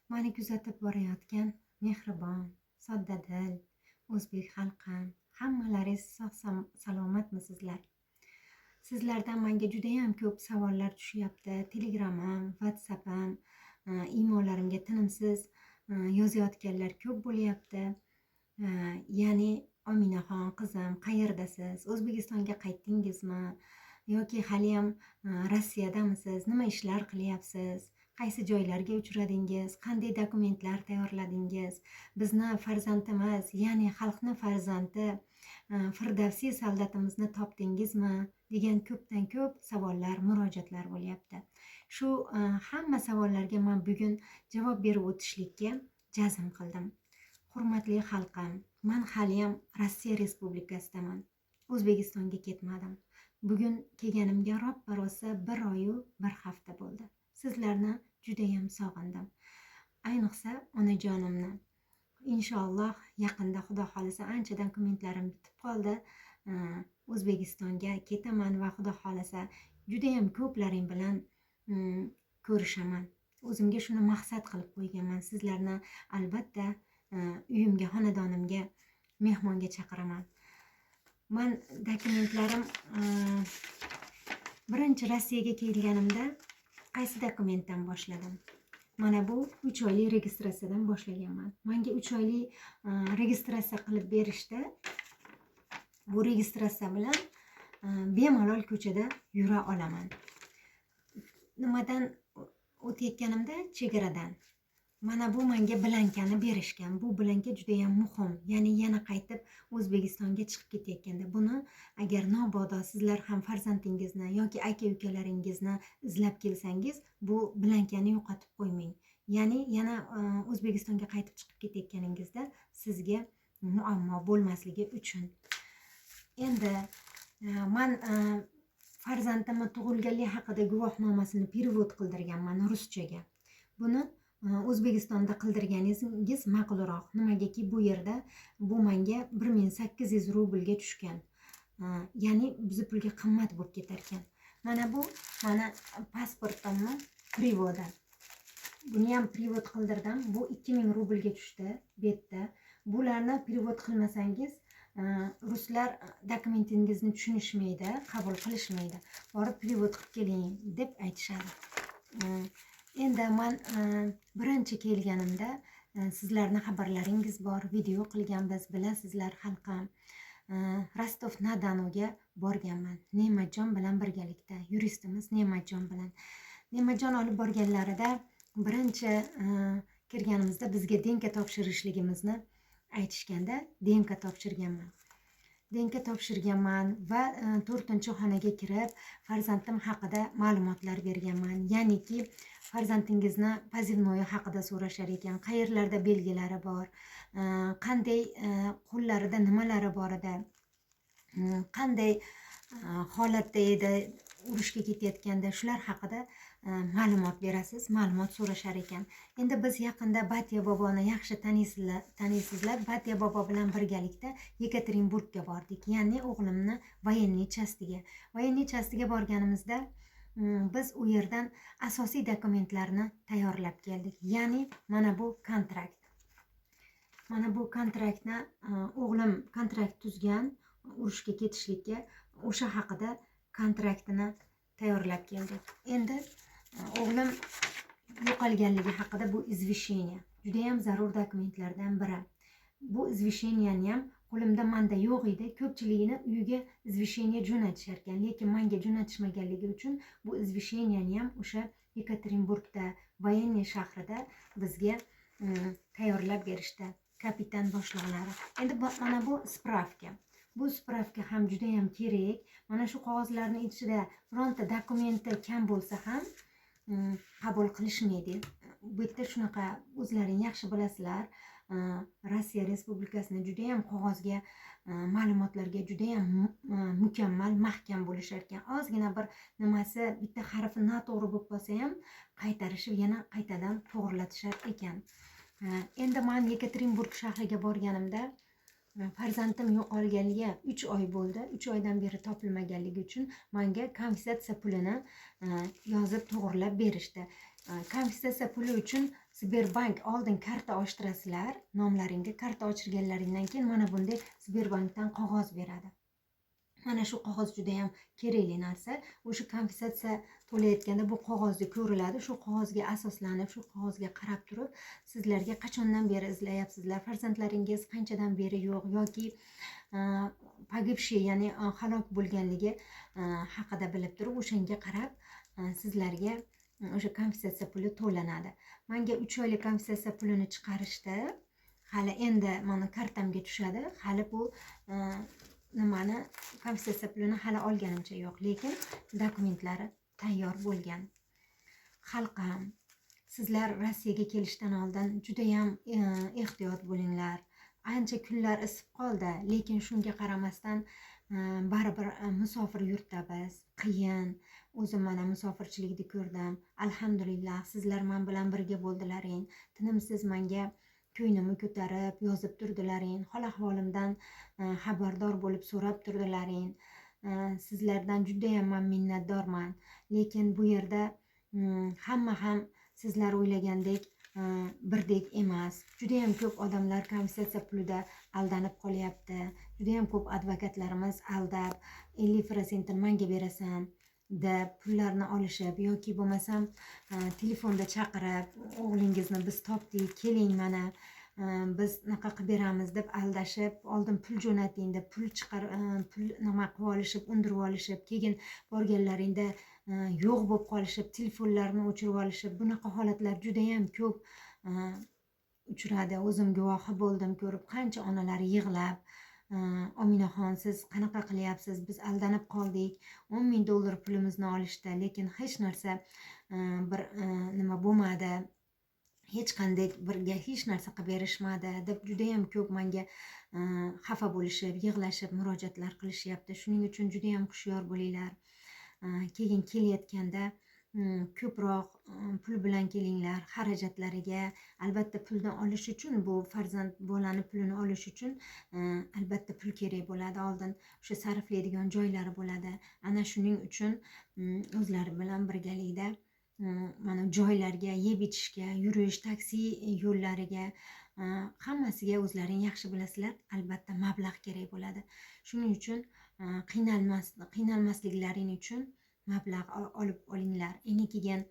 Mani kuzatib borayotgan mehribon, soddadil o'zbek xalqim, hammalaringiz salomatmisizlar? Sizlardan menga judayam ko'p savollar tushyapti. Telegramim, WhatsAppim, emallarimga tinimsiz yozayotganlar ko'p bo'lyapti. Ya'ni Ominaxon qizim, qayerdasiz? O'zbekistonga qaytdingizmi? Yoki haliyam Rossiyadamisiz? Nima ishlar qilyapsiz? Qaysi joylarga uchradingiz? Qanday dokumentlar tayyorladingiz? Bizni farzandimiz, ya'ni xalqni farzandi Firdavsiy soldatimizni topdingizmi? Degan ko'pdan ko'p savollar, murojaatlar bo'lyapti. Shu hamma savollarga men bugun javob berib o'tishlikka jazm qildim. Hurmatli xalqim, men haliyam Rossiya Respublikasidaman. O'zbekistonga ketmadim. Bugun kelganimga roppa-rosa 1 oy 1 hafta bo'ldi. Sizlarni judayam sog'indim. Ayniqsa onajonimni. Inshaalloh yaqinda Xudo xolasa anchadan kommentlarim bitib qoldi. O'zbekistonga ketaman va Xudo xolasa judayam ko'plaring bilan ko'rishaman. O'zimga shuni maqsad qilib qo'yganman. Sizlarni albatta uyimga, xonadonimga mehmonga chaqiraman. Men dokumentlarim birinchi Rossiyaga kelganimda qaysi dokumentdan boshladim? Mana bu 3 oylik registratsiyadan boshlaganman. Menga 3 oylik registratsiya qilib berishdi. Bu registratsiya bilan bemalol ko'chada yura olaman. Nimadan o'tayotganimda chegaradan. Mana bu menga blankani berishgan. Bu blanka juda ham muhim. Ya'ni yana qaytib O'zbekistonga chiqib ketayotganda buni agar mabodo sizlar ham farzandingizni yoki aka-ukalaringizni izlab kelsangiz, bu blankani yo'qotib qo'ymang. Ya'ni yana O'zbekistonga qaytib chiqib ketayotganingizda sizga muammo bo'lmasligi uchun. Endi men farzandimni tug'ilganligi haqida guvohnomasini perevod qildirganman ruschaga. Buni O'zbekistonda qildirganingiz ma'qulroq. Nimagaki bu yerda bu menga 1800 rublga tushgan. Ya'ni bizni pulga qimmat bo'lib ketar ekan. Mana bu mana pasportimni prevodi. Buni ham prevod qildirdim. Bu 2000 rublga tushdi bu yerda. Bularni prevod qilmasangiz ruslar dokumentingizni tushunishmaydi, qabul qilishmaydi. Borib prevod qilib keling deb aytishadi. Endi men birinchi kelganimda sizlarning xabarlaringiz bor, video qilganmiz, bilasizlar xalqim. Rostov-na-Donuga borganman. Ne'matjon bilan birgalikda, yuristimiz Ne'matjon bilan. Ne'matjon olib borganlarida birinchi kirganimizda bizga denka topshirishligimizni aytishganda denka topshirganman. Denka topshirganman va 4-xonaga kirib farzandim haqida ma'lumotlar berganman. Ya'niki farzandingizni pozivnoyi haqida so'rashar ekan, qayerlarda belgilari bor, qanday qo'llarida nimalari bor edi, qanday holatda edi urushga ketayotganda, shular haqida ma'lumot berasiz, ma'lumot so'rashar ekan. Endi biz yaqinda Batya boboni yaxshi taniysizlar. Batya bobo bilan birgalikda Yekaterinburgga bordik. Ya'ni o'g'limni voyenniy chastiga. Voyenniy chastiga borganimizda biz u yerdan asosiy dokumentlarni tayyorlab keldik. Ya'ni mana bu kontrakt. Mana bu kontraktni o'g'lim kontrakt tuzgan urushga ketishlikka, o'sha haqida kontraktini tayyorlab keldik. Endi o'g'lim yo'qolganligi haqida bu извещение. Juda ham zarur dokumentlardan biri. Bu извещениeni ham qo'limda menda yo'q edi. Ko'pchiligini uyiga извещение jo'natishar ekan, lekin menga jo'natishmaganligi uchun bu извещениeni ham o'sha Yekaterinburgda, voyenniy shahrida bizga tayyorlab berishdi kapitan boshliqlari. Endi mana bu spravka. Bu spravka ham juda ham kerak. Mana shu qog'ozlarning ichida bironta dokumenti kam bo'lsa ham qabul qilishmaydi. Bu yerda shunaqa, o'zlaring yaxshi bilasizlar. Rossiya Respublikasida juda ham qog'ozga, ma'lumotlarga juda ham mukammal, mahkam bo'lishar ekan. Ozgina bir nimasi, bitta harfi noto'g'ri bo'lib qolsa ham qaytarishib yana qaytadan to'g'rilatishar ekan. Endi men Yekaterinburg shahriga borganimda farzandim yo'qolganiga 3 oy bo'ldi. 3 oydan beri topilmaganligi uchun menga kompensatsiya pulini yozib to'g'rilab berishdi. Kompensatsiya puli uchun Sberbank oldin karta ochtirasizlar, nomlaringga karta ochirganlaringdan keyin mana bunday Sberbankdan qog'oz beradi. Mana shu qog'oz juda ham kerakli narsa. O'sha kompensatsiya to'layotganda bu qog'ozda ko'riladi. Shu qog'ozga asoslanib, shu qog'ozga qarab turib, sizlarga qachondan beri izlayapsizlar, farzandlaringiz qanchadan beri yo'q yoki pogibshiy, ya'ni halok bo'lganligi haqida bilib turib, o'shanga qarab sizlarga o'sha kompensatsiya puli to'lanadi. Menga 3 oylik kompensatsiya pulini chiqarishdi. Hali endi mana kartamga tushadi. Hali bu nimani kompensatsiya pulini hali olganimcha yo'q, lekin dokumentlari tayyor bo'lgan. Xalqim, sizlar Rossiyaga kelishdan oldin juda ham ehtiyot bo'linglar. Ancha kunlar isib qoldi, lekin shunga qaramasdan baribir musofir yurtdamiz. Qiyin. O'zim mana musofirchilikni ko'rdim. Alhamdulillah, sizlar men bilan birga bo'ldilaring. Tinimsiz menga ko'nglimni ko'tarib yozib turdilaring. Hol ahvolimdan xabardor bo'lib so'rab turdilaring. Sizlardan juda ham men minnatdorman. Lekin bu yerda hamma ham sizlar o'ylagandek birdek emas. Juda ham ko'p odamlar kompensatsiya pulida aldanib qolyapti. Juda ham ko'p advokatlarimiz aldab 50% menga berasan deb pullarni olishib yoki bo'lmasam telefonda chaqirib, o'g'lingizni biz topdik, keling mana biz naqa qilib beramiz deb aldashib, oldin pul jo'nating deb pul nima qilib olishib, undirib olishib, keyin borganlaringda yo'q bo'lib qolishib, telefonlarni o'chirib olishib, bunaqa holatlar juda ham ko'p uchradi. O'zim guvohi bo'ldim, ko'rib qancha onalar yig'lab, Ominaxon, siz qanaqa qilyapsiz? Biz aldanib qoldik. $10,000 pulimizni olishdi, lekin hech narsa bir nima bo'lmadi. Hech qanday birga hech narsa qilib berishmadi deb juda ham ko'p menga xafa bo'lishib, yig'lashib, murojaatlar qilishyapti. Shuning uchun juda ham hushyor bo'linglar. Keyin kelayotganda ko'proq pul bilan kelinglar xarajatlariga. Albatta pulni olish uchun, bu farzand bolani pulini olish uchun albatta pul kerak bo'ladi. Oldin o'sha sarflaydigan joylari bo'ladi. Ana shuning uchun o'zlari bilan birgalikda mana joylarga, yeb ichishga, yurish, taksi yo'llariga, hammasiga o'zlaring yaxshi bilasizlar, albatta mablag' kerak bo'ladi. Shuning uchun qiynalmasliklaring uchun mablag' olib olinglar. Endi keyin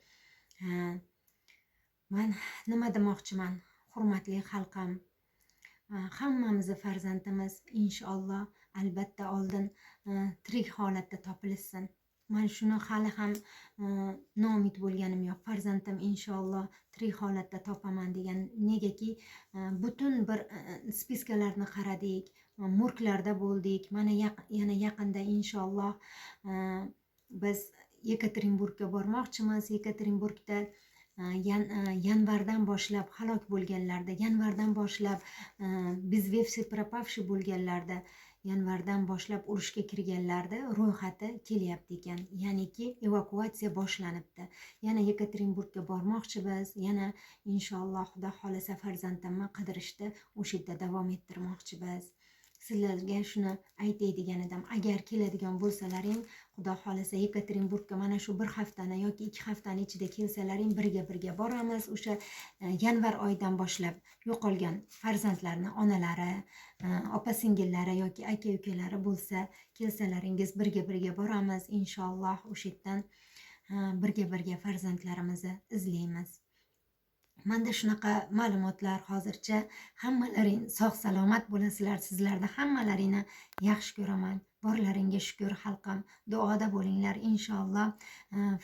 men nima demoqchiman, hurmatli xalqim, hammamizni farzandimiz inshaalloh albatta oldin tirik holatda topilsin. Men shuni hali ham noumid bo'lganim yo'q. Farzandim inshaalloh tirik holatda topaman degan. Negaki butun bir spiskalarni qaradik, morglarda bo'ldik. Mana yana yaqinda inshaalloh biz Yekaterinburgga bormoqchimiz. Yekaterinburgda yanvardan boshlab halok bo'lganlarda, yanvardan boshlab безвестие пропавший bo'lganlarda, yanvardan boshlab urushga kirganlarda ro'yxati kelyapti ekan. Ya'niki evakuatsiya boshlanibdi. Yana Yekaterinburgga bormoqchimiz. Yana inshaalloh Xudo xolasa farzandimni qidirishda o'sha yerda davom ettirmoqchimiz. Sizlarga shuni aytay degan edim. Agar keladigan bo'lsalaring, Xudo xolasa Yekaterinburgga mana shu bir haftani yoki 2 haftani ichida kelsalaring, birga boramiz. O'sha yanvar oyidan boshlab yo'qolgan farzandlarni onalari, opa-singillari yoki aka-ukalari bo'lsa, kelsalaringiz birga boramiz. Inshaalloh o'sha yerdan birga farzandlarimizni izlaymiz. Menda shunaqa ma'lumotlar hozircha. Hammalaring sog' salomat bo'lasizlar. Sizlarni hammalaringni yaxshi ko'raman. Borlaringga shukr xalqim. Duoda bo'linglar. Inshaalloh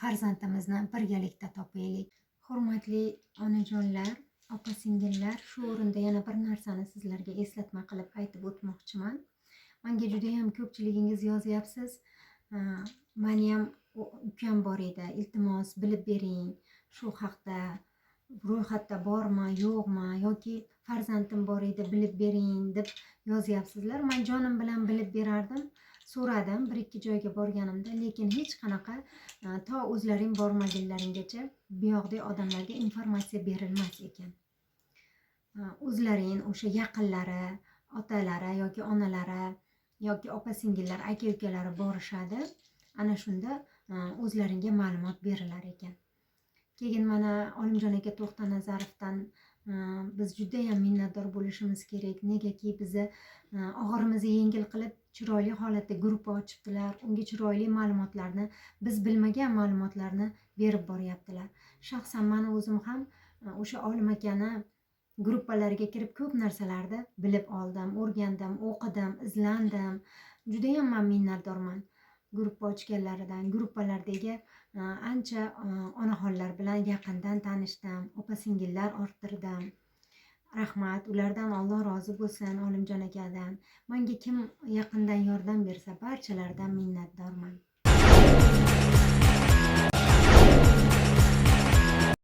farzandimizni birgalikda topaylik. Hurmatli onajonlar, opa-singillar, shu o'rinda yana bir narsani sizlarga eslatma qilib aytib o'tmoqchiman. Menga juda ham ko'pchiligingiz yozyapsiz. Meni ham ukam bor edi. Iltimos bilib bering. Shu haqda ro'yxatda bormi, yo'qmi, yoki farzandim bor edi, bilib bering deb yozyapsizlar. Men jonim bilan bilib berardim. So'radim 1-2 joyga borganimda, lekin hech qanaqa to o'zlaring bormaganlaringgacha bu yoqdagi odamlarga informatsiya berilmas ekan. O'zlaring o'sha yaqinlari, otalari yoki onalari yoki opa singillar, aka ukalari borishadi. Ana shunda o'zlaringga ma'lumot berilar ekan. Keyin mana Olimjon aka To'xtanazarovdan biz juda ham minnatdor bo'lishimiz kerak. Negaki bizni og'irimizni yengil qilib chiroyli holatda gruppa ochibdilar. Unga chiroyli ma'lumotlarni, biz bilmagan ma'lumotlarni berib boryaptilar. Shaxsan meni o'zim ham o'sha Olim akani gruppalariga kirib ko'p narsalarni bilib oldim, o'rgandim, o'qidim, izlandim. Juda ham men minnatdorman gruppa ochganlaridan. Gruppalardagi ancha onaxonlar bilan yaqindan tanishdim, opa singillar orttirdim. Rahmat, ulardan Alloh rozi bo'lsin, Olimjon akadan. Menga kim yaqindan yordam bersa, barchalaridan minnatdorman.